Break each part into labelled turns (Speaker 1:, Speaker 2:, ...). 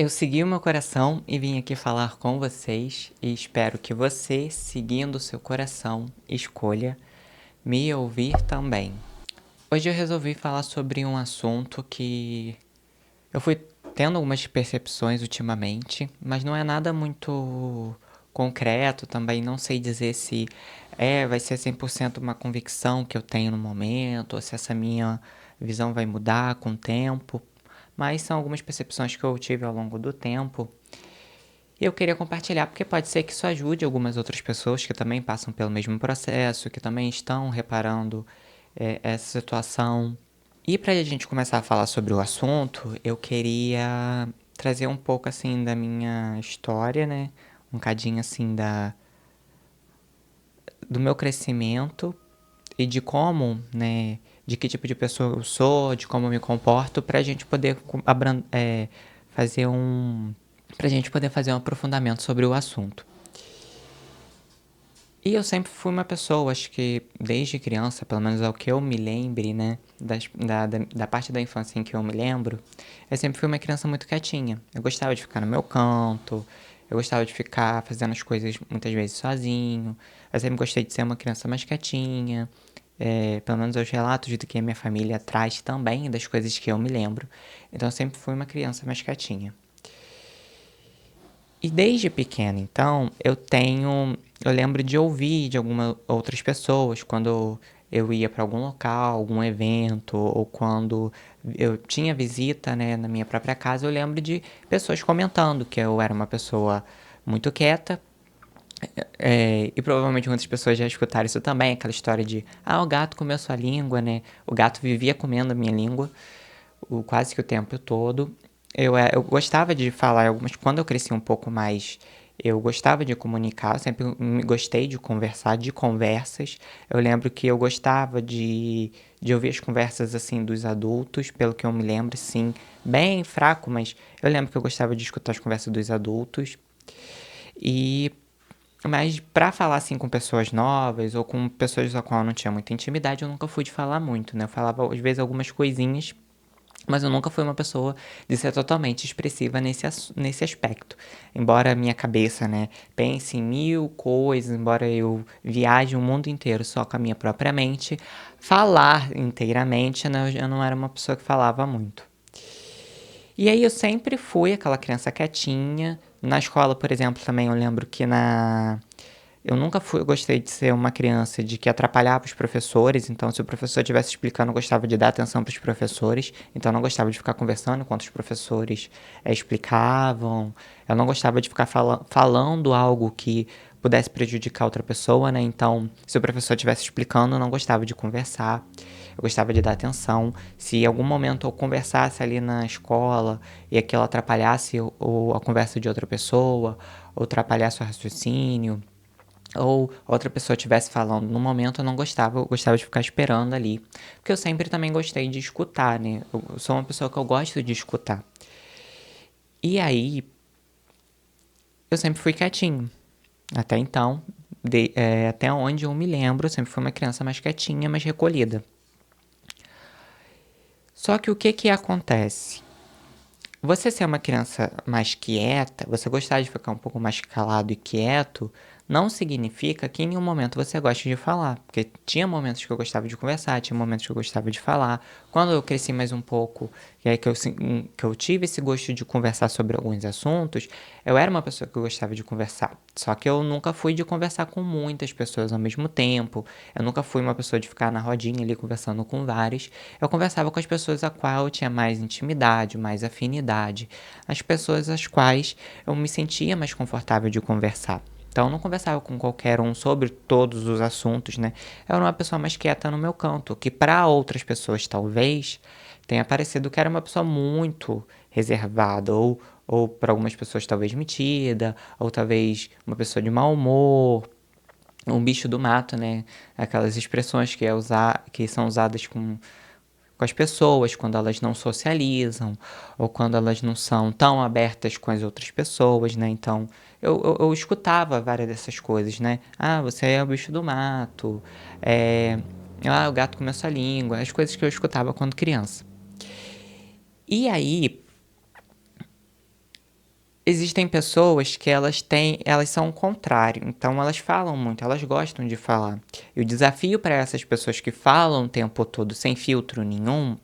Speaker 1: Eu segui o meu coração e vim aqui falar com vocês e espero que você, seguindo o seu coração, escolha me ouvir também. Hoje eu resolvi falar sobre um assunto que eu fui tendo algumas percepções ultimamente, mas não é nada muito concreto, também não sei dizer se vai ser 100% uma convicção que eu tenho no momento, ou se essa minha visão vai mudar com o tempo, mas são algumas percepções que eu tive ao longo do tempo. E eu queria compartilhar porque pode ser que isso ajude algumas outras pessoas que também passam pelo mesmo processo, que também estão reparando essa situação. E para a gente começar a falar sobre o assunto, eu queria trazer um pouco assim da minha história, né? Um cadinho assim do meu crescimento e de como, né? De que tipo de pessoa eu sou, de como eu me comporto, para a gente poder fazer pra gente poder fazer um aprofundamento sobre o assunto. E eu sempre fui uma pessoa, acho que desde criança, pelo menos ao que eu me lembre, né, da parte da infância em que eu me lembro, eu sempre fui uma criança muito quietinha. Eu gostava de ficar no meu canto, eu gostava de ficar fazendo as coisas muitas vezes sozinho, eu sempre gostei de ser uma criança mais quietinha, pelo menos os relatos do que a minha família traz também, das coisas que eu me lembro. Então eu sempre fui uma criança mais quietinha. E desde pequeno, então, eu lembro de ouvir de algumas outras pessoas quando eu ia para algum local, algum evento, ou quando eu tinha visita, né, na minha própria casa, eu lembro de pessoas comentando que eu era uma pessoa muito quieta. E provavelmente muitas pessoas já escutaram isso também, aquela história de, o gato comeu sua língua, né? O gato vivia comendo a minha língua quase que o tempo todo. Eu gostava de falar algumas. Quando eu cresci um pouco mais, eu gostava de comunicar, eu sempre gostei de conversar, de conversas. Eu lembro que eu gostava de ouvir as conversas assim dos adultos, pelo que eu me lembro, sim, bem fraco, mas eu lembro que eu gostava de escutar as conversas dos adultos. E mas pra falar assim com pessoas novas ou com pessoas com qual eu não tinha muita intimidade, eu nunca fui de falar muito, né? Eu falava às vezes algumas coisinhas, mas eu nunca fui uma pessoa de ser totalmente expressiva nesse aspecto. Embora a minha cabeça, né, pense em mil coisas, embora eu viaje o mundo inteiro só com a minha própria mente, falar inteiramente, né, eu não era uma pessoa que falava muito. E aí eu sempre fui aquela criança quietinha. Na escola, por exemplo, também eu lembro que eu nunca fui, eu gostei de ser uma criança de que atrapalhava os professores, então se o professor estivesse explicando, eu gostava de dar atenção para os professores, então eu não gostava de ficar conversando enquanto os professores explicavam, eu não gostava de ficar falando algo que pudesse prejudicar outra pessoa, né? Então, se o professor estivesse explicando, eu não gostava de conversar, eu gostava de dar atenção. Se em algum momento eu conversasse ali na escola e aquilo atrapalhasse a conversa de outra pessoa, ou atrapalhasse o raciocínio, ou outra pessoa estivesse falando no momento, eu não gostava, eu gostava de ficar esperando ali. Porque eu sempre também gostei de escutar, né? Eu sou uma pessoa que eu gosto de escutar. E aí, eu sempre fui quietinho. Até então, até onde eu me lembro, eu sempre fui uma criança mais quietinha, mais recolhida. Só que o que que acontece? Você ser uma criança mais quieta, você gostar de ficar um pouco mais calado e quieto, não significa que em nenhum momento você goste de falar. Porque tinha momentos que eu gostava de conversar, tinha momentos que eu gostava de falar. Quando eu cresci mais um pouco, e aí que eu tive esse gosto de conversar sobre alguns assuntos, eu era uma pessoa que eu gostava de conversar. Só que eu nunca fui de conversar com muitas pessoas ao mesmo tempo. Eu nunca fui uma pessoa de ficar na rodinha ali conversando com vários. Eu conversava com as pessoas a qual eu tinha mais intimidade, mais afinidade. As pessoas às quais eu me sentia mais confortável de conversar. Então eu não conversava com qualquer um sobre todos os assuntos, né? Eu era uma pessoa mais quieta no meu canto, que para outras pessoas talvez tenha parecido que era uma pessoa muito reservada, ou para algumas pessoas talvez metida, ou talvez uma pessoa de mau humor, um bicho do mato, né? Aquelas expressões que são usadas com as pessoas quando elas não socializam ou quando elas não são tão abertas com as outras pessoas, né? Então eu escutava várias dessas coisas, né? Ah, você é o bicho do mato, o gato comeu sua língua, as coisas que eu escutava quando criança. E aí, Existem pessoas que elas são o contrário, então elas falam muito, elas gostam de falar. E o desafio para essas pessoas que falam o tempo todo sem filtro nenhum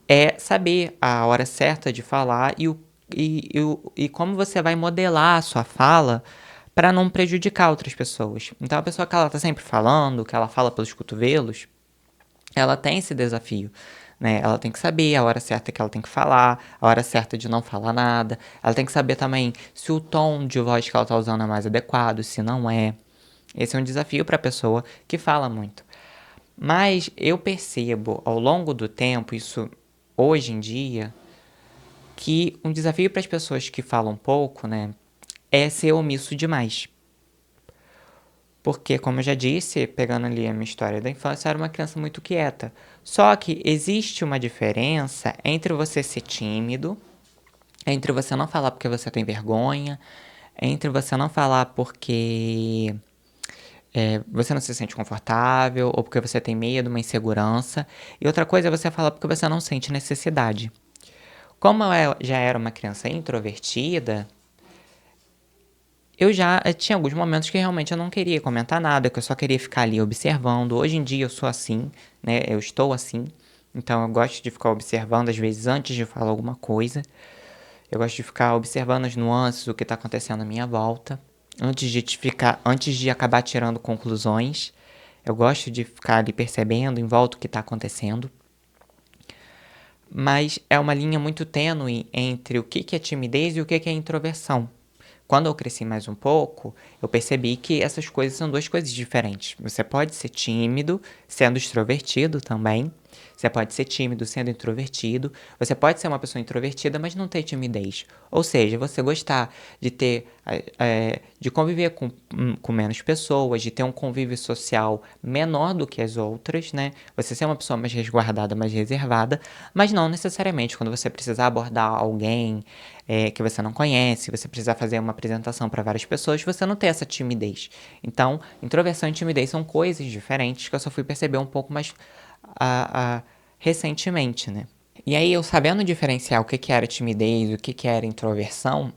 Speaker 1: é saber a hora certa de falar e como você vai modelar a sua fala para não prejudicar outras pessoas. Então a pessoa que ela tá sempre falando, que ela fala pelos cotovelos, ela tem esse desafio, né? Ela tem que saber a hora certa que ela tem que falar, a hora certa de não falar nada. Ela tem que saber também se o tom de voz que ela tá usando é mais adequado, se não é. Esse é um desafio para a pessoa que fala muito. Mas eu percebo ao longo do tempo, isso hoje em dia, que um desafio para as pessoas que falam pouco, né, é ser omisso demais. Porque, como eu já disse, pegando ali a minha história da infância, eu era uma criança muito quieta. Só que existe uma diferença entre você ser tímido, entre você não falar porque você tem vergonha, entre você não falar porque você não se sente confortável, ou porque você tem medo, uma insegurança. E outra coisa é você falar porque você não sente necessidade. Como eu já era uma criança introvertida, eu já tinha alguns momentos que realmente eu não queria comentar nada, que eu só queria ficar ali observando. Hoje em dia eu sou assim, né? Eu estou assim. Então eu gosto de ficar observando, às vezes, antes de falar alguma coisa. Eu gosto de ficar observando as nuances, o que está acontecendo à minha volta. Antes de acabar tirando conclusões. Eu gosto de ficar ali percebendo em volta o que está acontecendo. Mas é uma linha muito tênue entre o que é timidez e o que é introversão. Quando eu cresci mais um pouco, eu percebi que essas coisas são duas coisas diferentes. Você pode ser tímido sendo extrovertido também. Você pode ser tímido sendo introvertido. Você pode ser uma pessoa introvertida, mas não ter timidez. Ou seja, você gostar de ter, de conviver com menos pessoas, de ter um convívio social menor do que as outras, né? Você ser uma pessoa mais resguardada, mais reservada, mas não necessariamente quando você precisar abordar alguém que você não conhece, você precisar fazer uma apresentação para várias pessoas, você não ter essa timidez. Então, introversão e timidez são coisas diferentes que eu só fui perceber um pouco mais recentemente, né? E aí, eu sabendo diferenciar o que era timidez e o que era introversão,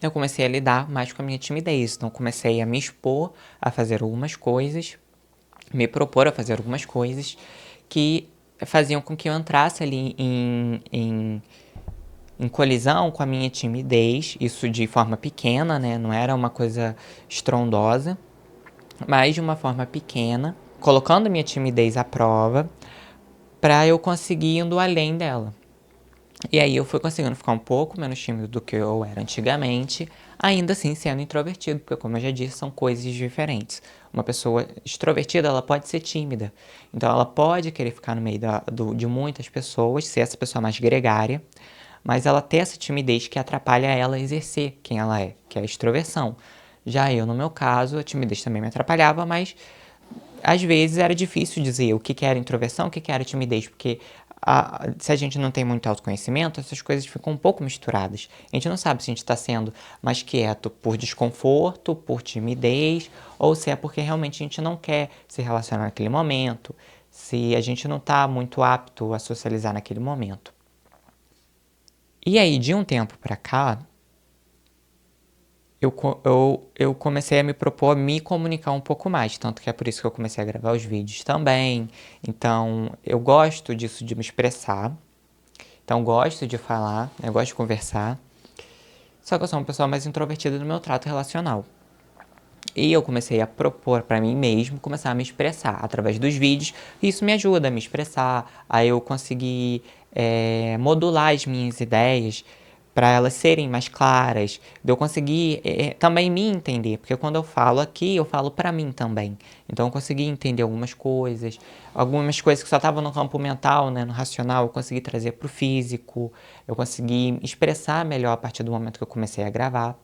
Speaker 1: eu comecei a lidar mais com a minha timidez. Então, comecei a me expor a fazer algumas coisas, me propor a fazer algumas coisas que faziam com que eu entrasse ali em colisão com a minha timidez, isso de forma pequena, né? Não era uma coisa estrondosa, mas de uma forma pequena, colocando a minha timidez à prova, para eu conseguir indo além dela. E aí eu fui conseguindo ficar um pouco menos tímido do que eu era antigamente, ainda assim sendo introvertido, porque como eu já disse, são coisas diferentes. Uma pessoa extrovertida, ela pode ser tímida. Então ela pode querer ficar no meio de muitas pessoas, ser essa pessoa mais gregária, mas ela tem essa timidez que atrapalha ela a exercer quem ela é, que é a extroversão. Já eu, no meu caso, a timidez também me atrapalhava, mas às vezes era difícil dizer o que era introversão, o que era timidez, porque se a gente não tem muito autoconhecimento, essas coisas ficam um pouco misturadas. A gente não sabe se a gente está sendo mais quieto por desconforto, por timidez, ou se é porque realmente a gente não quer se relacionar naquele momento, se a gente não está muito apto a socializar naquele momento. E aí, de um tempo pra cá, eu comecei a me propor a me comunicar um pouco mais, tanto que é por isso que eu comecei a gravar os vídeos também. Então, eu gosto disso de me expressar. Então, gosto de falar, eu gosto de conversar. Só que eu sou uma pessoa mais introvertida no meu trato relacional. E eu comecei a propor para mim mesmo começar a me expressar através dos vídeos. E isso me ajuda a me expressar, a eu conseguir modular as minhas ideias para elas serem mais claras, de eu conseguir também me entender, porque quando eu falo aqui, eu falo para mim também. Então eu consegui entender algumas coisas que só estavam no campo mental, né, no racional, eu consegui trazer para o físico, eu consegui expressar melhor a partir do momento que eu comecei a gravar.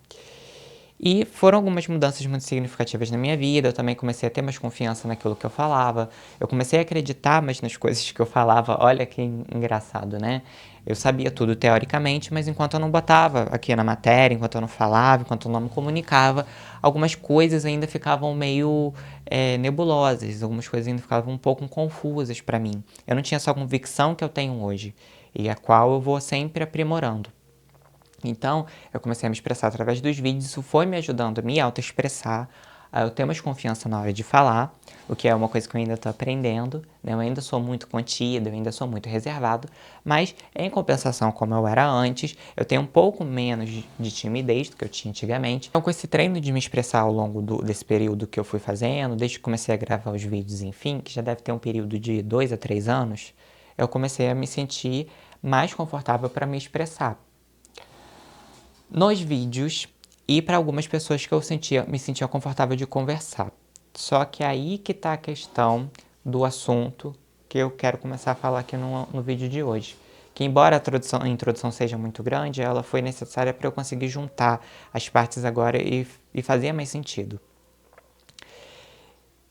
Speaker 1: E foram algumas mudanças muito significativas na minha vida. Eu também comecei a ter mais confiança naquilo que eu falava. Eu comecei a acreditar mais nas coisas que eu falava. Olha que engraçado, né? Eu sabia tudo teoricamente, mas enquanto eu não botava aqui na matéria, enquanto eu não falava, enquanto eu não me comunicava, algumas coisas ainda ficavam meio nebulosas. Algumas coisas ainda ficavam um pouco confusas para mim. Eu não tinha essa convicção que eu tenho hoje e a qual eu vou sempre aprimorando. Então, eu comecei a me expressar através dos vídeos, isso foi me ajudando a me autoexpressar, a eu ter mais confiança na hora de falar, o que é uma coisa que eu ainda estou aprendendo, né? Eu ainda sou muito contida, eu ainda sou muito reservado, mas em compensação, como eu era antes, eu tenho um pouco menos de timidez do que eu tinha antigamente. Então, com esse treino de me expressar ao longo desse período que eu fui fazendo, desde que comecei a gravar os vídeos, enfim, que já deve ter um período de 2 a 3 anos, eu comecei a me sentir mais confortável para me expressar nos vídeos e para algumas pessoas que eu me sentia confortável de conversar. Só que aí que está a questão do assunto que eu quero começar a falar aqui no vídeo de hoje. Que embora a introdução seja muito grande, ela foi necessária para eu conseguir juntar as partes agora e fazer mais sentido.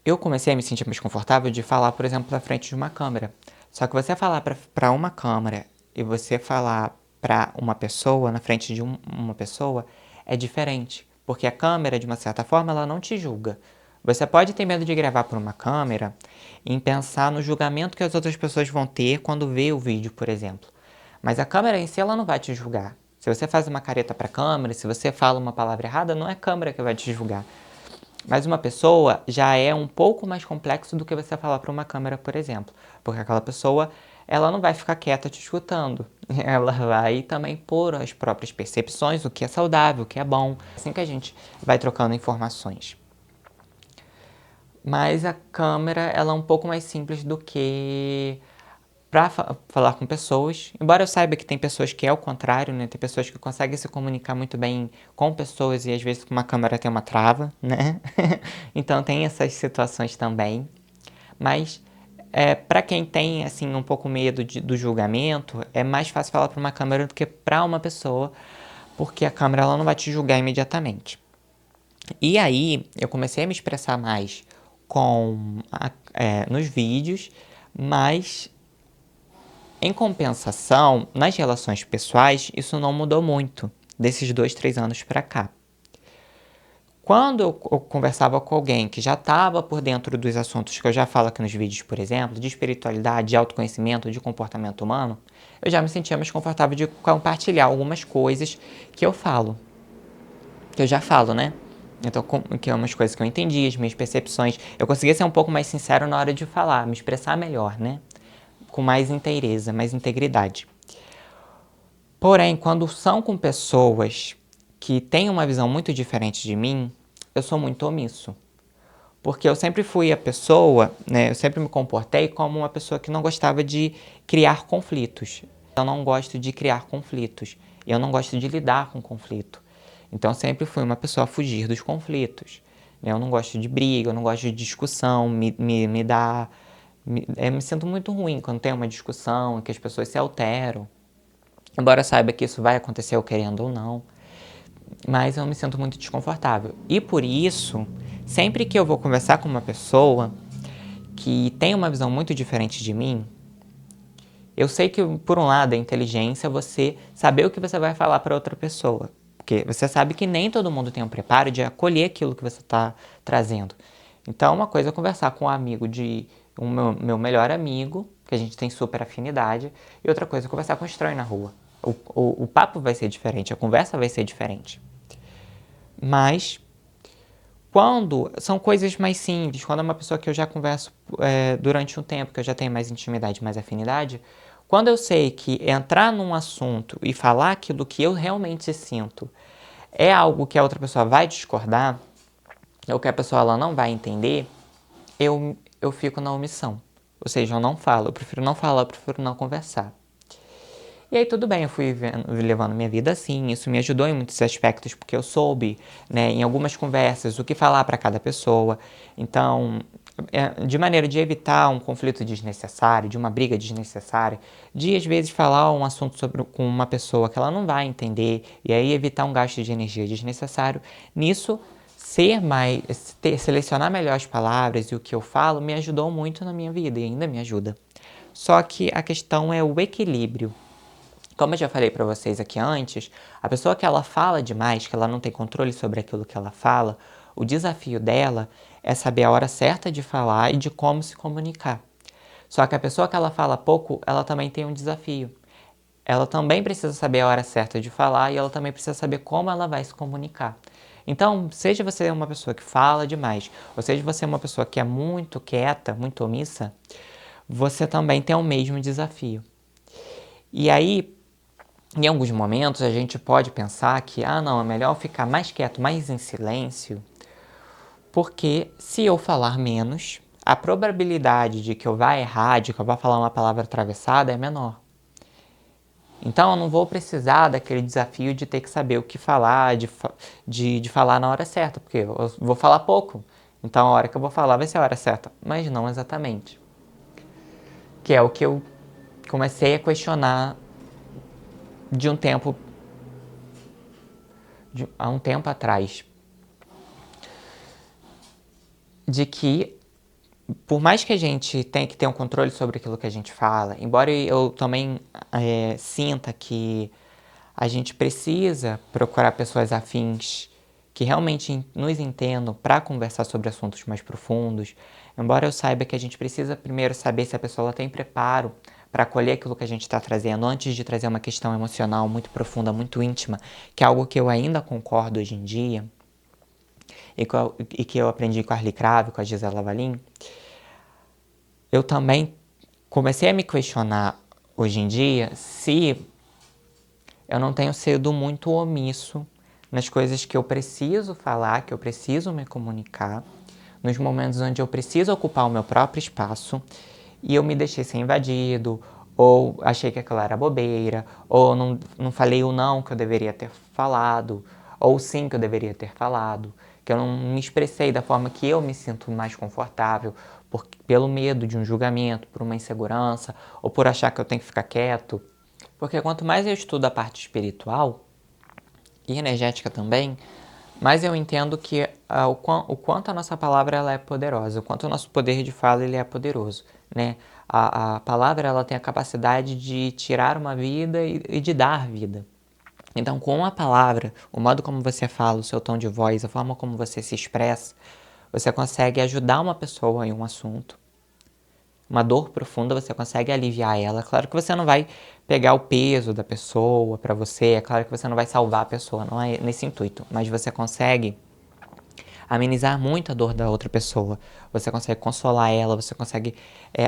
Speaker 1: Eu comecei a me sentir mais confortável de falar, por exemplo, na frente de uma câmera. Só que você falar para uma câmera e você falar para uma pessoa, na frente de uma pessoa, é diferente. Porque a câmera, de uma certa forma, ela não te julga. Você pode ter medo de gravar por uma câmera em pensar no julgamento que as outras pessoas vão ter quando vê o vídeo, por exemplo. Mas a câmera em si, ela não vai te julgar. Se você faz uma careta para a câmera, se você fala uma palavra errada, não é a câmera que vai te julgar. Mas uma pessoa já é um pouco mais complexo do que você falar para uma câmera, por exemplo. Porque aquela pessoa, ela não vai ficar quieta te escutando. Ela vai também pôr as próprias percepções, o que é saudável, o que é bom. Assim que a gente vai trocando informações. Mas a câmera, ela é um pouco mais simples do que para falar com pessoas. Embora eu saiba que tem pessoas que é o contrário, né? Tem pessoas que conseguem se comunicar muito bem com pessoas e às vezes com uma câmera tem uma trava, né? Então tem essas situações também. Mas para quem tem assim um pouco medo do julgamento, é mais fácil falar para uma câmera do que para uma pessoa, porque a câmera ela não vai te julgar imediatamente. E aí eu comecei a me expressar mais nos vídeos, mas em compensação, nas relações pessoais, isso não mudou muito desses 2, 3 anos para cá. Quando eu conversava com alguém que já estava por dentro dos assuntos que eu já falo aqui nos vídeos, por exemplo, de espiritualidade, de autoconhecimento, de comportamento humano, eu já me sentia mais confortável de compartilhar algumas coisas que eu falo. Que eu já falo, né? Então, que é umas coisas que eu entendi, as minhas percepções. Eu conseguia ser um pouco mais sincero na hora de falar, me expressar melhor, né? Com mais inteireza, mais integridade. Porém, quando são com pessoas que têm uma visão muito diferente de mim, eu sou muito omisso. Porque eu sempre fui a pessoa, né, eu sempre me comportei como uma pessoa que não gostava de criar conflitos. Eu não gosto de criar conflitos. Eu não gosto de lidar com conflito. Então eu sempre fui uma pessoa a fugir dos conflitos. Eu não gosto de briga, eu não gosto de discussão, me sinto muito ruim quando tem uma discussão, que as pessoas se alteram. Embora eu saiba que isso vai acontecer eu querendo ou não, mas eu me sinto muito desconfortável. E por isso, sempre que eu vou conversar com uma pessoa que tem uma visão muito diferente de mim, eu sei que, por um lado, é inteligência você saber o que você vai falar para outra pessoa. Porque você sabe que nem todo mundo tem um preparo de acolher aquilo que você está trazendo. Então, uma coisa é conversar com meu melhor amigo, que a gente tem super afinidade, e outra coisa é conversar com um estranho na rua. O papo vai ser diferente, a conversa vai ser diferente. Mas, quando são coisas mais simples, quando é uma pessoa que eu já converso durante um tempo, que eu já tenho mais intimidade, mais afinidade, quando eu sei que entrar num assunto e falar aquilo que eu realmente sinto é algo que a outra pessoa vai discordar, ou que a pessoa ela não vai entender, eu fico na omissão. Ou seja, eu não falo, eu prefiro não falar, eu prefiro não conversar. E aí tudo bem, eu fui levando minha vida assim, isso me ajudou em muitos aspectos, porque eu soube, né, em algumas conversas, o que falar para cada pessoa. Então, de maneira de evitar um conflito desnecessário, de uma briga desnecessária, de às vezes falar um assunto com uma pessoa que ela não vai entender, e aí evitar um gasto de energia desnecessário. Nisso, selecionar melhor as palavras e o que eu falo me ajudou muito na minha vida e ainda me ajuda. Só que a questão é o equilíbrio. Como eu já falei para vocês aqui antes, a pessoa que ela fala demais, que ela não tem controle sobre aquilo que ela fala, o desafio dela é saber a hora certa de falar e de como se comunicar. Só que a pessoa que ela fala pouco, ela também tem um desafio. ela também precisa saber a hora certa de falar e ela também precisa saber como ela vai se comunicar. Então, seja você uma pessoa que fala demais, ou seja você uma pessoa que é muito quieta, muito omissa, você também tem o mesmo desafio. E aí, em alguns momentos, a gente pode pensar que, não, é melhor ficar mais quieto, mais em silêncio, porque se eu falar menos, a probabilidade de que eu vá errar, de que eu vá falar uma palavra atravessada é menor. Então eu não vou precisar daquele desafio de ter que saber o que falar, de falar na hora certa, porque eu vou falar pouco. Então a hora que eu vou falar vai ser a hora certa, mas não exatamente. Que é o que eu comecei a questionar de um tempo, há um tempo atrás. De que, por mais que a gente tenha que ter um controle sobre aquilo que a gente fala, embora eu também sinta que a gente precisa procurar pessoas afins que realmente nos entendam para conversar sobre assuntos mais profundos, embora eu saiba que a gente precisa primeiro saber se a pessoa tem preparo para acolher aquilo que a gente está trazendo, antes de trazer uma questão emocional muito profunda, muito íntima, que é algo que eu ainda concordo hoje em dia, e que eu aprendi com a Arlie Crave, com a Gisela Valim, eu também comecei a me questionar hoje em dia se eu não tenho sido muito omisso nas coisas que eu preciso falar, que eu preciso me comunicar, nos momentos onde eu preciso ocupar o meu próprio espaço e eu me deixei ser invadido, ou achei que aquilo era bobeira, ou não falei o não que eu deveria ter falado, ou sim que eu deveria ter falado, que eu não me expressei da forma que eu me sinto mais confortável, pelo medo de um julgamento, por uma insegurança, ou por achar que eu tenho que ficar quieto. Porque quanto mais eu estudo a parte espiritual e energética também, mais eu entendo que o quanto a nossa palavra ela é poderosa, o quanto o nosso poder de fala ele é poderoso, né? A palavra ela tem a capacidade de tirar uma vida e de dar vida. Então, com a palavra, o modo como você fala, o seu tom de voz, a forma como você se expressa, você consegue ajudar uma pessoa em um assunto. Uma dor profunda, você consegue aliviar ela. Claro que você não vai pegar o peso da pessoa para você, é claro que você não vai salvar a pessoa, não é nesse intuito, mas você consegue amenizar muito a dor da outra pessoa. Você consegue consolar ela, você consegue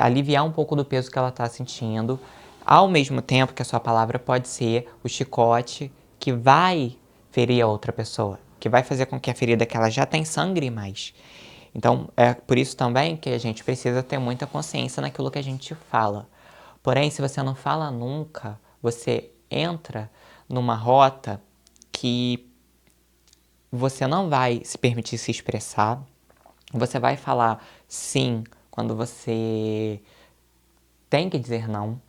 Speaker 1: aliviar um pouco do peso que ela está sentindo, ao mesmo tempo que a sua palavra pode ser o chicote que vai ferir a outra pessoa, que vai fazer com que a ferida que ela já tem sangre mais. Então, é por isso também que a gente precisa ter muita consciência naquilo que a gente fala. Porém, se você não fala nunca, você entra numa rota que você não vai se permitir se expressar, você vai falar sim quando você tem que dizer não,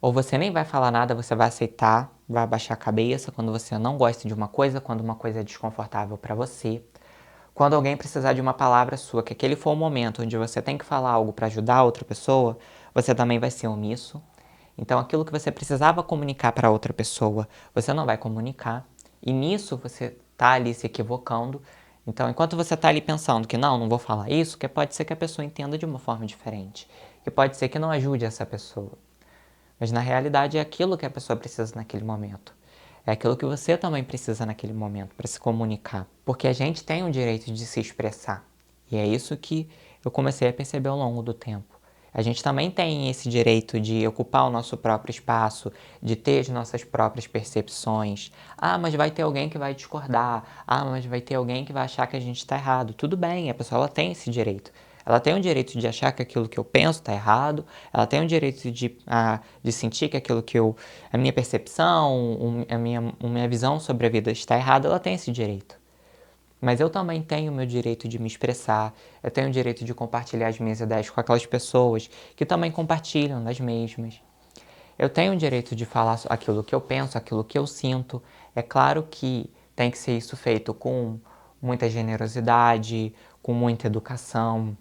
Speaker 1: ou você nem vai falar nada, você vai aceitar, vai abaixar a cabeça quando você não gosta de uma coisa, quando uma coisa é desconfortável para você. Quando alguém precisar de uma palavra sua, que aquele for o momento onde você tem que falar algo para ajudar a outra pessoa, você também vai ser omisso. Então, aquilo que você precisava comunicar para outra pessoa, você não vai comunicar. E nisso você está ali se equivocando. Então, enquanto você está ali pensando que não vou falar isso, que pode ser que a pessoa entenda de uma forma diferente. Que pode ser que não ajude essa pessoa. Mas na realidade é aquilo que a pessoa precisa naquele momento. É aquilo que você também precisa naquele momento para se comunicar. Porque a gente tem o direito de se expressar. E é isso que eu comecei a perceber ao longo do tempo. A gente também tem esse direito de ocupar o nosso próprio espaço, de ter as nossas próprias percepções. Mas vai ter alguém que vai discordar. Mas vai ter alguém que vai achar que a gente está errado. Tudo bem, a pessoa ela tem esse direito. Ela tem o direito de achar que aquilo que eu penso está errado, ela tem o direito de sentir que aquilo que a minha percepção, a minha visão sobre a vida está errada, ela tem esse direito. Mas eu também tenho o meu direito de me expressar, eu tenho o direito de compartilhar as minhas ideias com aquelas pessoas que também compartilham das mesmas. Eu tenho o direito de falar aquilo que eu penso, aquilo que eu sinto. É claro que tem que ser isso feito com muita generosidade, com muita educação,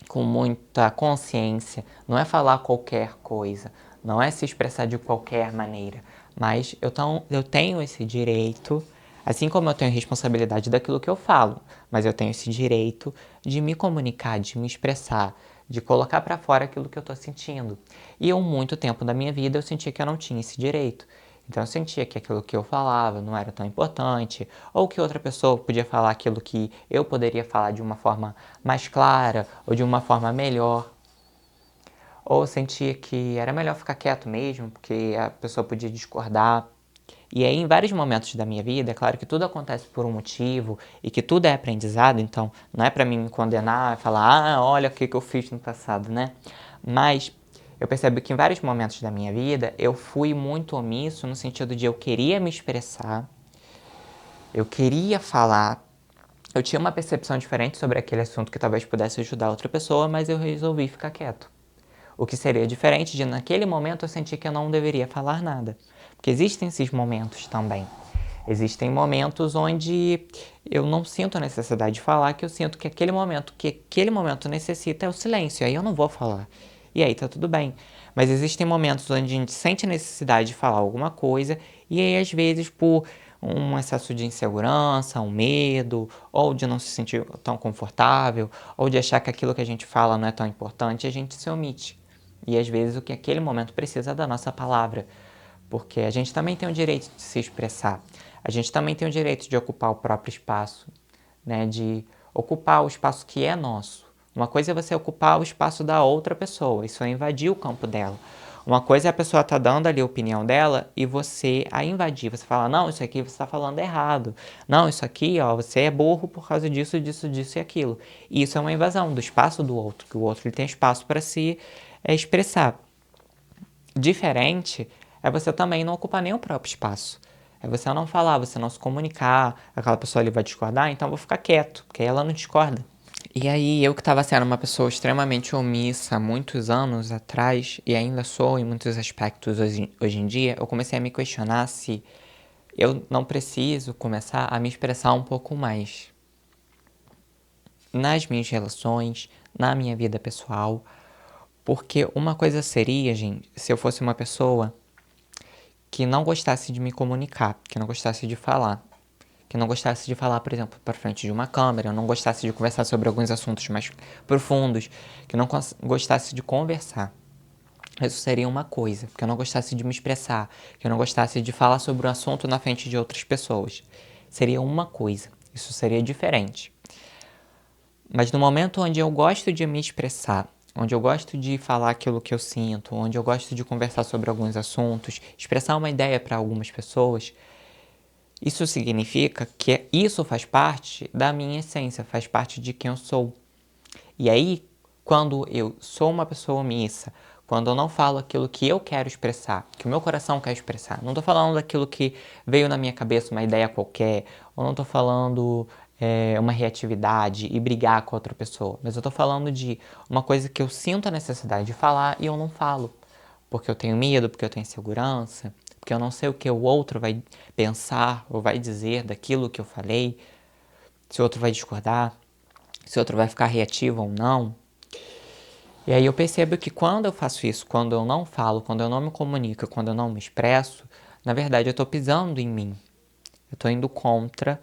Speaker 1: com muita consciência. Não é falar qualquer coisa, não é se expressar de qualquer maneira. Mas eu tenho esse direito, assim como eu tenho responsabilidade daquilo que eu falo, mas eu tenho esse direito de me comunicar, de me expressar, de colocar para fora aquilo que eu estou sentindo. E eu, muito tempo da minha vida, eu sentia que eu não tinha esse direito. Então eu sentia que aquilo que eu falava não era tão importante, ou que outra pessoa podia falar aquilo que eu poderia falar de uma forma mais clara, ou de uma forma melhor. Ou eu sentia que era melhor ficar quieto mesmo, porque a pessoa podia discordar. E aí, em vários momentos da minha vida, é claro que tudo acontece por um motivo e que tudo é aprendizado, então não é pra mim me condenar e falar, ah, olha o que eu fiz no passado, né? Mas eu percebo que em vários momentos da minha vida eu fui muito omisso no sentido de eu queria me expressar, eu queria falar, eu tinha uma percepção diferente sobre aquele assunto que talvez pudesse ajudar outra pessoa, mas eu resolvi ficar quieto. O que seria diferente de, naquele momento, eu sentir que eu não deveria falar nada. Porque existem esses momentos também. Existem momentos onde eu não sinto a necessidade de falar, que eu sinto que aquele momento necessita é o silêncio, aí eu não vou falar. E aí tá tudo bem. Mas existem momentos onde a gente sente a necessidade de falar alguma coisa, e aí às vezes por um excesso de insegurança, um medo, ou de não se sentir tão confortável, ou de achar que aquilo que a gente fala não é tão importante, a gente se omite. E às vezes o que aquele momento precisa é da nossa palavra, porque a gente também tem o direito de se expressar, a gente também tem o direito de ocupar o próprio espaço, né? De ocupar o espaço que é nosso. Uma coisa é você ocupar o espaço da outra pessoa, isso é invadir o campo dela. Uma coisa é a pessoa tá dando ali a opinião dela e você a invadir. Você fala, não, isso aqui você está falando errado. Não, isso aqui, ó, você é burro por causa disso, disso, disso e aquilo. E isso é uma invasão do espaço do outro, que o outro ele tem espaço para se expressar. Diferente é você também não ocupar nem o próprio espaço. É você não falar, você não se comunicar, aquela pessoa ali vai discordar, então eu vou ficar quieto, porque ela não discorda. E aí, eu que estava sendo uma pessoa extremamente omissa há muitos anos atrás, e ainda sou em muitos aspectos hoje em dia, eu comecei a me questionar se eu não preciso começar a me expressar um pouco mais nas minhas relações, na minha vida pessoal, porque uma coisa seria, gente, se eu fosse uma pessoa que não gostasse de me comunicar, que não gostasse de falar, que não gostasse de falar, por exemplo, para frente de uma câmera, não gostasse de conversar sobre alguns assuntos mais profundos, que não gostasse de conversar. Isso seria uma coisa, que eu não gostasse de me expressar, que eu não gostasse de falar sobre o assunto na frente de outras pessoas. Seria uma coisa, isso seria diferente. Mas no momento onde eu gosto de me expressar, onde eu gosto de falar aquilo que eu sinto, onde eu gosto de conversar sobre alguns assuntos, expressar uma ideia para algumas pessoas, isso significa que isso faz parte da minha essência, faz parte de quem eu sou. E aí, quando eu sou uma pessoa omissa, quando eu não falo aquilo que eu quero expressar, que o meu coração quer expressar, não estou falando daquilo que veio na minha cabeça, uma ideia qualquer, ou não estou falando uma reatividade e brigar com outra pessoa, mas eu estou falando de uma coisa que eu sinto a necessidade de falar e eu não falo, porque eu tenho medo, porque eu tenho insegurança, porque eu não sei o que o outro vai pensar ou vai dizer daquilo que eu falei, se o outro vai discordar, se o outro vai ficar reativo ou não. E aí eu percebo que quando eu faço isso, quando eu não falo, quando eu não me comunico, quando eu não me expresso, na verdade eu estou pisando em mim. Eu estou indo contra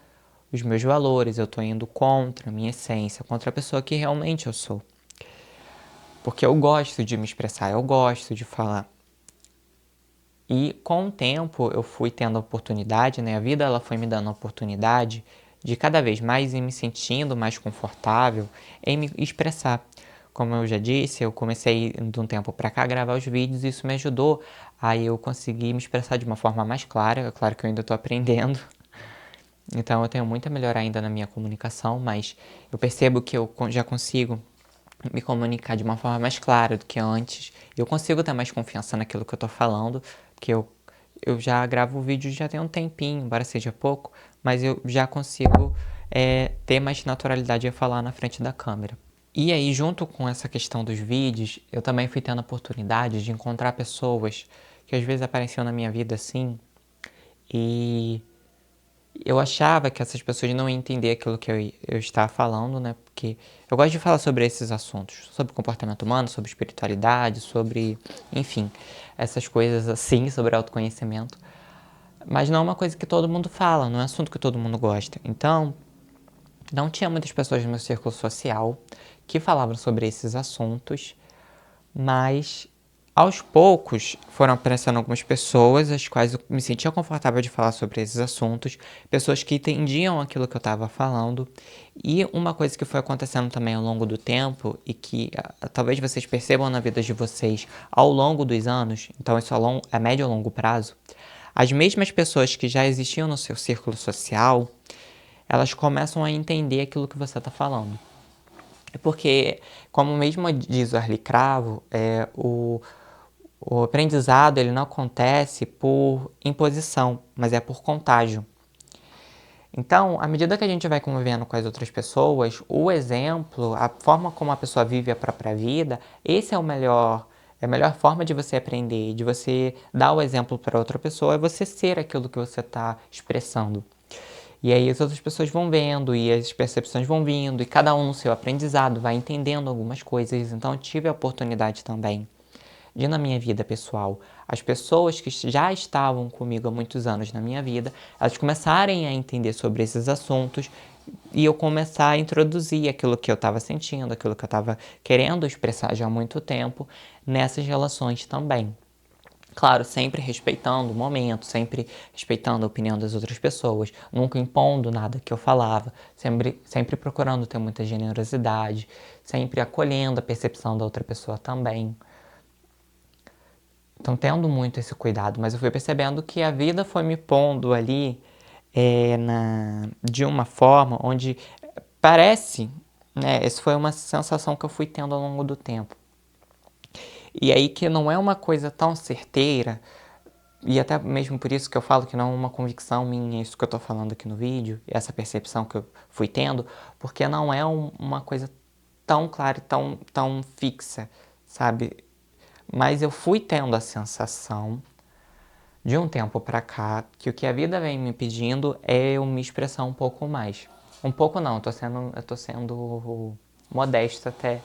Speaker 1: os meus valores, eu estou indo contra a minha essência, contra a pessoa que realmente eu sou. Porque eu gosto de me expressar, eu gosto de falar. E com o tempo eu fui tendo a oportunidade, né? A vida ela foi me dando a oportunidade de cada vez mais ir me sentindo mais confortável em me expressar. Como eu já disse, eu comecei de um tempo para cá a gravar os vídeos e isso me ajudou a eu conseguir me expressar de uma forma mais clara. É claro que eu ainda estou aprendendo, então eu tenho muito a melhorar ainda na minha comunicação, mas eu percebo que eu já consigo me comunicar de uma forma mais clara do que antes. Eu consigo ter mais confiança naquilo que eu tô falando, porque eu já gravo o vídeo já tem um tempinho, embora seja pouco, mas eu já consigo ter mais naturalidade a falar na frente da câmera. E aí, junto com essa questão dos vídeos, eu também fui tendo a oportunidade de encontrar pessoas que às vezes apareciam na minha vida assim, e eu achava que essas pessoas não iam entender aquilo que eu estava falando, né? Porque eu gosto de falar sobre esses assuntos, sobre comportamento humano, sobre espiritualidade, sobre, enfim, essas coisas assim, sobre autoconhecimento. Mas não é uma coisa que todo mundo fala, não é um assunto que todo mundo gosta. Então, Não tinha muitas pessoas no meu círculo social que falavam sobre esses assuntos, mas aos poucos foram aparecendo algumas pessoas as quais eu me sentia confortável de falar sobre esses assuntos, pessoas que entendiam aquilo que eu estava falando. E uma coisa que foi acontecendo também ao longo do tempo e que talvez vocês percebam na vida de vocês ao longo dos anos, então isso a médio e longo prazo, as mesmas pessoas que já existiam no seu círculo social, elas começam a entender aquilo que você está falando. Porque, como mesmo diz o Arli Cravo, o aprendizado ele não acontece por imposição, mas é por contágio. Então, à medida que a gente vai convivendo com as outras pessoas, o exemplo, a forma como a pessoa vive a própria vida, esse é a melhor forma de você aprender, de você dar o exemplo para outra pessoa, é você ser aquilo que você está expressando. E aí as outras pessoas vão vendo e as percepções vão vindo e cada um no seu aprendizado vai entendendo algumas coisas. Então eu tive a oportunidade também de, na minha vida pessoal, as pessoas que já estavam comigo há muitos anos na minha vida, elas começarem a entender sobre esses assuntos e eu começar a introduzir aquilo que eu estava sentindo, aquilo que eu estava querendo expressar já há muito tempo nessas relações também. Claro, sempre respeitando o momento, sempre respeitando a opinião das outras pessoas, nunca impondo nada que eu falava, sempre procurando ter muita generosidade, sempre acolhendo a percepção da outra pessoa também. Então, tendo muito esse cuidado, mas eu fui percebendo que a vida foi me pondo ali de uma forma onde parece, né, essa foi uma sensação que eu fui tendo ao longo do tempo. E aí que não é uma coisa tão certeira, e até mesmo por isso que eu falo que não é uma convicção minha, isso que eu estou falando aqui no vídeo, essa percepção que eu fui tendo, porque não é uma coisa tão clara e tão fixa, sabe? Mas eu fui tendo a sensação, de um tempo pra cá, que o que a vida vem me pedindo é eu me expressar um pouco mais. Um pouco não, eu tô sendo modesto até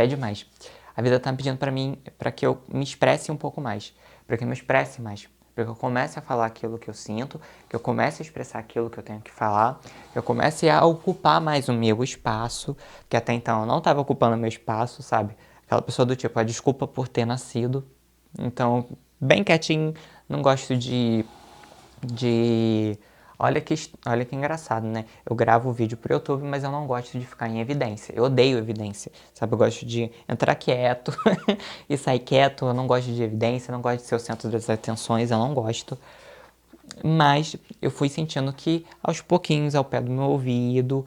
Speaker 1: demais. A vida tá me pedindo pra mim, para que eu me expresse um pouco mais, para que eu me expresse mais, para que eu comece a falar aquilo que eu sinto, que eu comece a expressar aquilo que eu tenho que falar, que eu comece a ocupar mais o meu espaço, que até então eu não estava ocupando o meu espaço, sabe? Aquela pessoa do tipo, a desculpa por ter nascido. Então, bem quietinho, não gosto de... olha que engraçado, né? Eu gravo o vídeo pro YouTube, mas eu não gosto de ficar em evidência. Eu odeio evidência, sabe? Eu gosto de entrar quieto e sair quieto. Eu não gosto de evidência, eu não gosto de ser o centro das atenções, eu não gosto. Mas eu fui sentindo que, aos pouquinhos, ao pé do meu ouvido,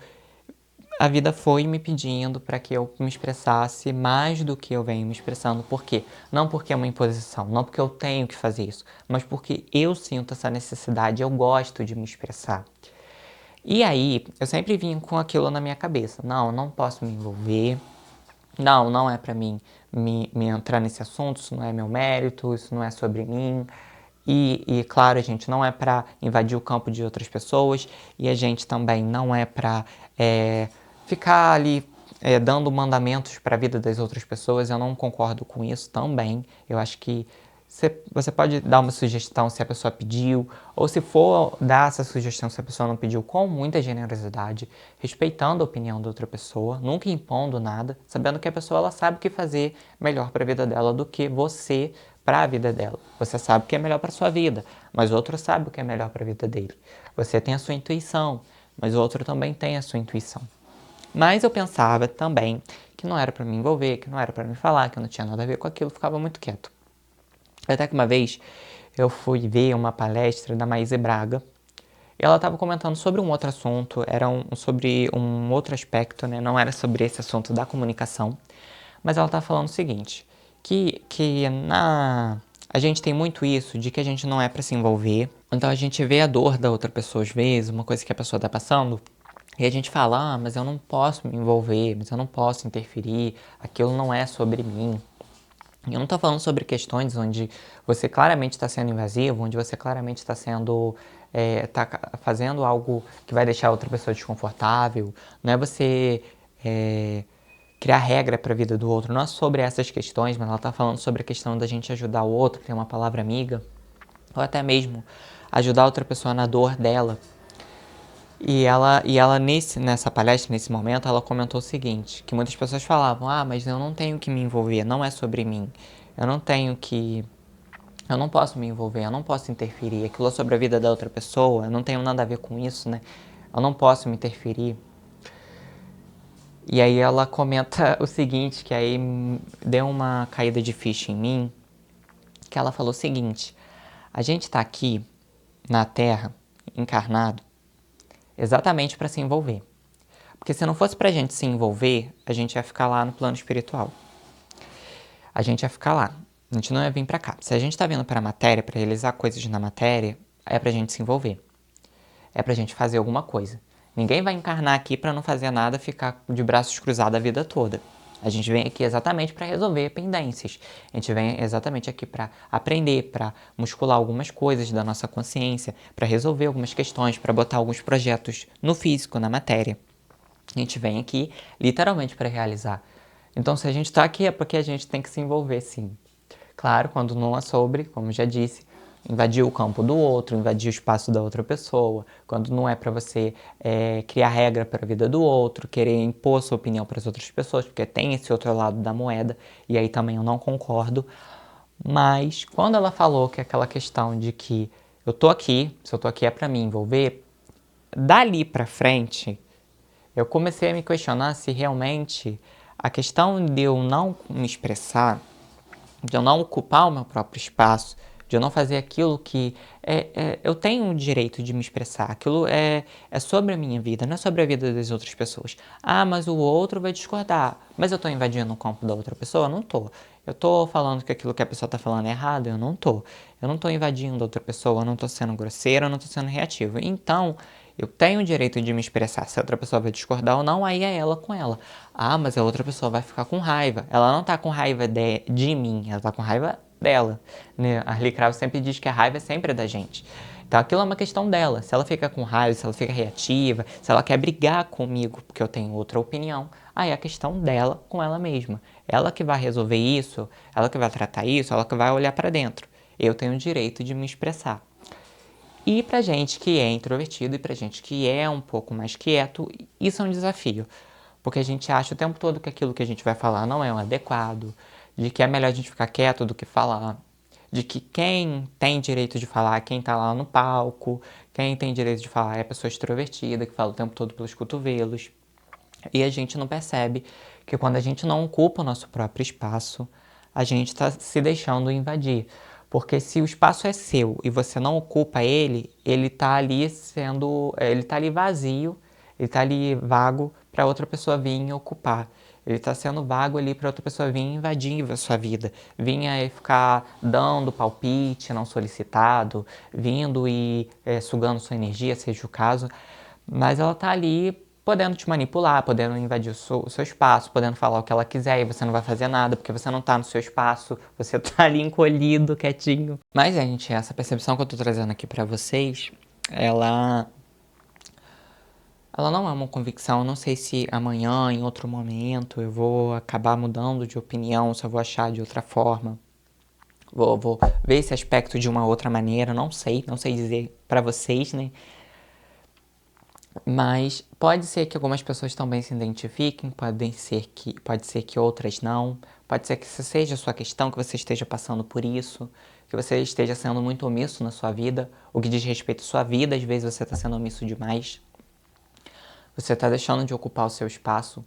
Speaker 1: a vida foi me pedindo para que eu me expressasse mais do que eu venho me expressando. Por quê? Não porque é uma imposição, não porque eu tenho que fazer isso, mas porque eu sinto essa necessidade, eu gosto de me expressar. E aí, eu sempre vim com aquilo na minha cabeça. Não, não posso me envolver. Não, não é para mim me entrar nesse assunto, isso não é meu mérito, isso não é sobre mim. Claro, a gente não é para invadir o campo de outras pessoas e a gente também não é para ficar ali dando mandamentos para a vida das outras pessoas. Eu não concordo com isso também. Eu acho que você pode dar uma sugestão se a pessoa pediu, ou se for dar essa sugestão se a pessoa não pediu, com muita generosidade, respeitando a opinião da outra pessoa, nunca impondo nada, sabendo que a pessoa ela sabe o que fazer melhor para a vida dela do que você para a vida dela. Você sabe o que é melhor para sua vida, mas o outro sabe o que é melhor para a vida dele. Você tem a sua intuição, mas o outro também tem a sua intuição. Mas eu pensava também que não era para me envolver, que não era para me falar, que eu não tinha nada a ver com aquilo, ficava muito quieto. Até que uma vez eu fui ver uma palestra da Maíse Braga e ela estava comentando sobre um outro assunto, sobre um outro aspecto, né? Não era sobre esse assunto da comunicação, mas ela estava falando o seguinte, a gente tem muito isso de que a gente não é para se envolver, então a gente vê a dor da outra pessoa às vezes, uma coisa que a pessoa está passando, e a gente fala, mas eu não posso me envolver, mas eu não posso interferir, aquilo não é sobre mim. Eu não estou falando sobre questões onde você claramente está sendo invasivo, onde você claramente está fazendo algo que vai deixar outra pessoa desconfortável. Não é você criar regra para a vida do outro. Não é sobre essas questões, mas ela está falando sobre a questão da gente ajudar o outro, ter uma palavra amiga, ou até mesmo ajudar outra pessoa na dor dela. E ela nessa palestra, nesse momento, ela comentou o seguinte, que muitas pessoas falavam, mas eu não tenho que me envolver, não é sobre mim. Eu não tenho que... Eu não posso me envolver, eu não posso interferir. Aquilo é sobre a vida da outra pessoa, eu não tenho nada a ver com isso, né? Eu não posso me interferir. E aí ela comenta o seguinte, que aí deu uma caída de ficha em mim, que ela falou o seguinte, a gente tá aqui na Terra, encarnado, exatamente para se envolver. Porque se não fosse pra gente se envolver, a gente ia ficar lá no plano espiritual. A gente ia ficar lá. A gente não ia vir pra cá. Se a gente tá vindo pra matéria, pra realizar coisas na matéria, é pra gente se envolver. É pra gente fazer alguma coisa. Ninguém vai encarnar aqui pra não fazer nada, ficar de braços cruzados a vida toda. A gente vem aqui exatamente para resolver pendências. A gente vem exatamente aqui para aprender, para muscular algumas coisas da nossa consciência, para resolver algumas questões, para botar alguns projetos no físico, na matéria. A gente vem aqui literalmente para realizar. Então, se a gente está aqui é porque a gente tem que se envolver, sim. Claro, quando não é sobre, como já disse, invadir o campo do outro, invadir o espaço da outra pessoa, quando não é para você criar regra para a vida do outro, querer impor sua opinião para as outras pessoas, porque tem esse outro lado da moeda, e aí também eu não concordo. Mas quando ela falou que aquela questão de que eu tô aqui, se eu tô aqui é para me envolver, dali para frente eu comecei a me questionar se realmente a questão de eu não me expressar, de eu não ocupar o meu próprio espaço, de eu não fazer aquilo que eu tenho o direito de me expressar. Aquilo é sobre a minha vida, não é sobre a vida das outras pessoas. Mas o outro vai discordar. Mas eu estou invadindo o campo da outra pessoa? Não estou. Eu estou falando que aquilo que a pessoa está falando é errado? Eu não estou. Eu não estou invadindo a outra pessoa, eu não estou sendo grosseiro, eu não estou sendo reativo. Então, eu tenho o direito de me expressar. Se a outra pessoa vai discordar ou não, aí é ela com ela. Mas a outra pessoa vai ficar com raiva. Ela não tá com raiva de mim, ela tá com raiva dela. Né? A Harley Krauss sempre diz que a raiva é sempre da gente. Então aquilo é uma questão dela. Se ela fica com raiva, se ela fica reativa, se ela quer brigar comigo porque eu tenho outra opinião, aí é a questão dela com ela mesma. Ela que vai resolver isso, ela que vai tratar isso, ela que vai olhar para dentro. Eu tenho o direito de me expressar. E pra gente que é introvertido e pra gente que é um pouco mais quieto, isso é um desafio. Porque a gente acha o tempo todo que aquilo que a gente vai falar não é o adequado, de que é melhor a gente ficar quieto do que falar, de que quem tem direito de falar é quem tá lá no palco, quem tem direito de falar é a pessoa extrovertida, que fala o tempo todo pelos cotovelos. E a gente não percebe que quando a gente não ocupa o nosso próprio espaço, a gente está se deixando invadir. Porque se o espaço é seu e você não ocupa ele, ele está ali ele está ali vazio, ele está ali vago para outra pessoa vir e ocupar. Ele está sendo vago ali para outra pessoa vir invadir a sua vida, vir ficar dando palpite não solicitado, vindo e sugando sua energia, seja o caso. Mas ela está ali podendo te manipular, podendo invadir o seu espaço, podendo falar o que ela quiser e você não vai fazer nada porque você não tá no seu espaço, você tá ali encolhido, quietinho. Mas, gente, essa percepção que eu tô trazendo aqui pra vocês, ela não é uma convicção, eu não sei se amanhã, em outro momento, eu vou acabar mudando de opinião, se eu vou achar de outra forma. Vou ver esse aspecto de uma outra maneira, não sei dizer pra vocês, né? Mas pode ser que algumas pessoas também se identifiquem, pode ser que outras não, pode ser que isso seja a sua questão, que você esteja passando por isso, que você esteja sendo muito omisso na sua vida, o que diz respeito à sua vida, às vezes você está sendo omisso demais, você está deixando de ocupar o seu espaço,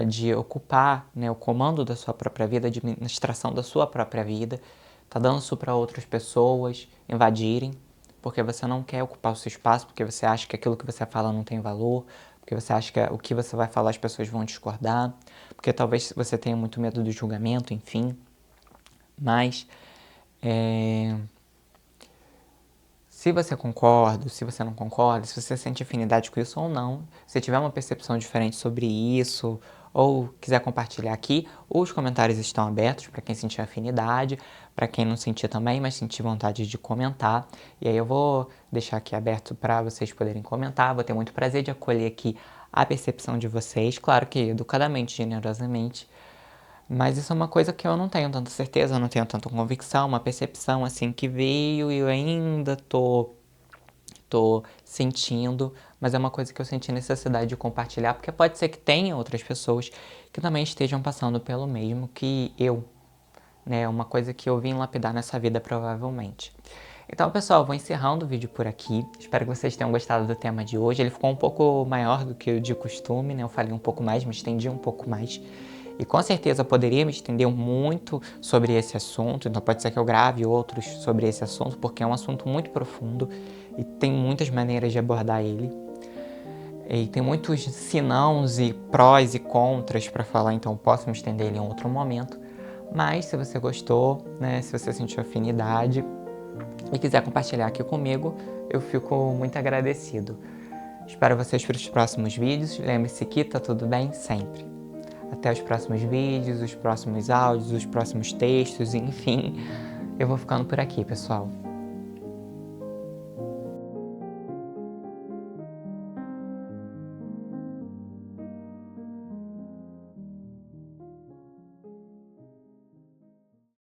Speaker 1: de ocupar, né, o comando da sua própria vida, a administração da sua própria vida, está dando isso para outras pessoas invadirem, porque você não quer ocupar o seu espaço, porque você acha que aquilo que você fala não tem valor, porque você acha que o que você vai falar as pessoas vão discordar, porque talvez você tenha muito medo do julgamento, enfim. Mas se você concorda, se você não concorda, se você sente afinidade com isso ou não, se tiver uma percepção diferente sobre isso, ou quiser compartilhar aqui, os comentários estão abertos para quem sentir afinidade, para quem não sentir também, mas sentir vontade de comentar. E aí eu vou deixar aqui aberto para vocês poderem comentar, vou ter muito prazer de acolher aqui a percepção de vocês, claro que educadamente, generosamente, mas isso é uma coisa que eu não tenho tanta certeza, eu não tenho tanta convicção, uma percepção assim que veio e eu ainda tô tô sentindo, mas é uma coisa que eu senti necessidade de compartilhar, porque pode ser que tenha outras pessoas que também estejam passando pelo mesmo que eu, né? Uma coisa que eu vim lapidar nessa vida provavelmente. Então, pessoal, eu vou encerrando o vídeo por aqui. Espero que vocês tenham gostado do tema de hoje. Ele ficou um pouco maior do que o de costume, né? Eu falei um pouco mais, me estendi um pouco mais. E com certeza eu poderia me estender muito sobre esse assunto, então pode ser que eu grave outros sobre esse assunto, porque é um assunto muito profundo e tem muitas maneiras de abordar ele. E tem muitos sinãos e prós e contras para falar, então posso me estender ele em outro momento. Mas se você gostou, né, se você sentiu afinidade e quiser compartilhar aqui comigo, eu fico muito agradecido. Espero vocês para os próximos vídeos. Lembre-se que tá tudo bem sempre. Até os próximos vídeos, os próximos áudios, os próximos textos, enfim. Eu vou ficando por aqui, pessoal.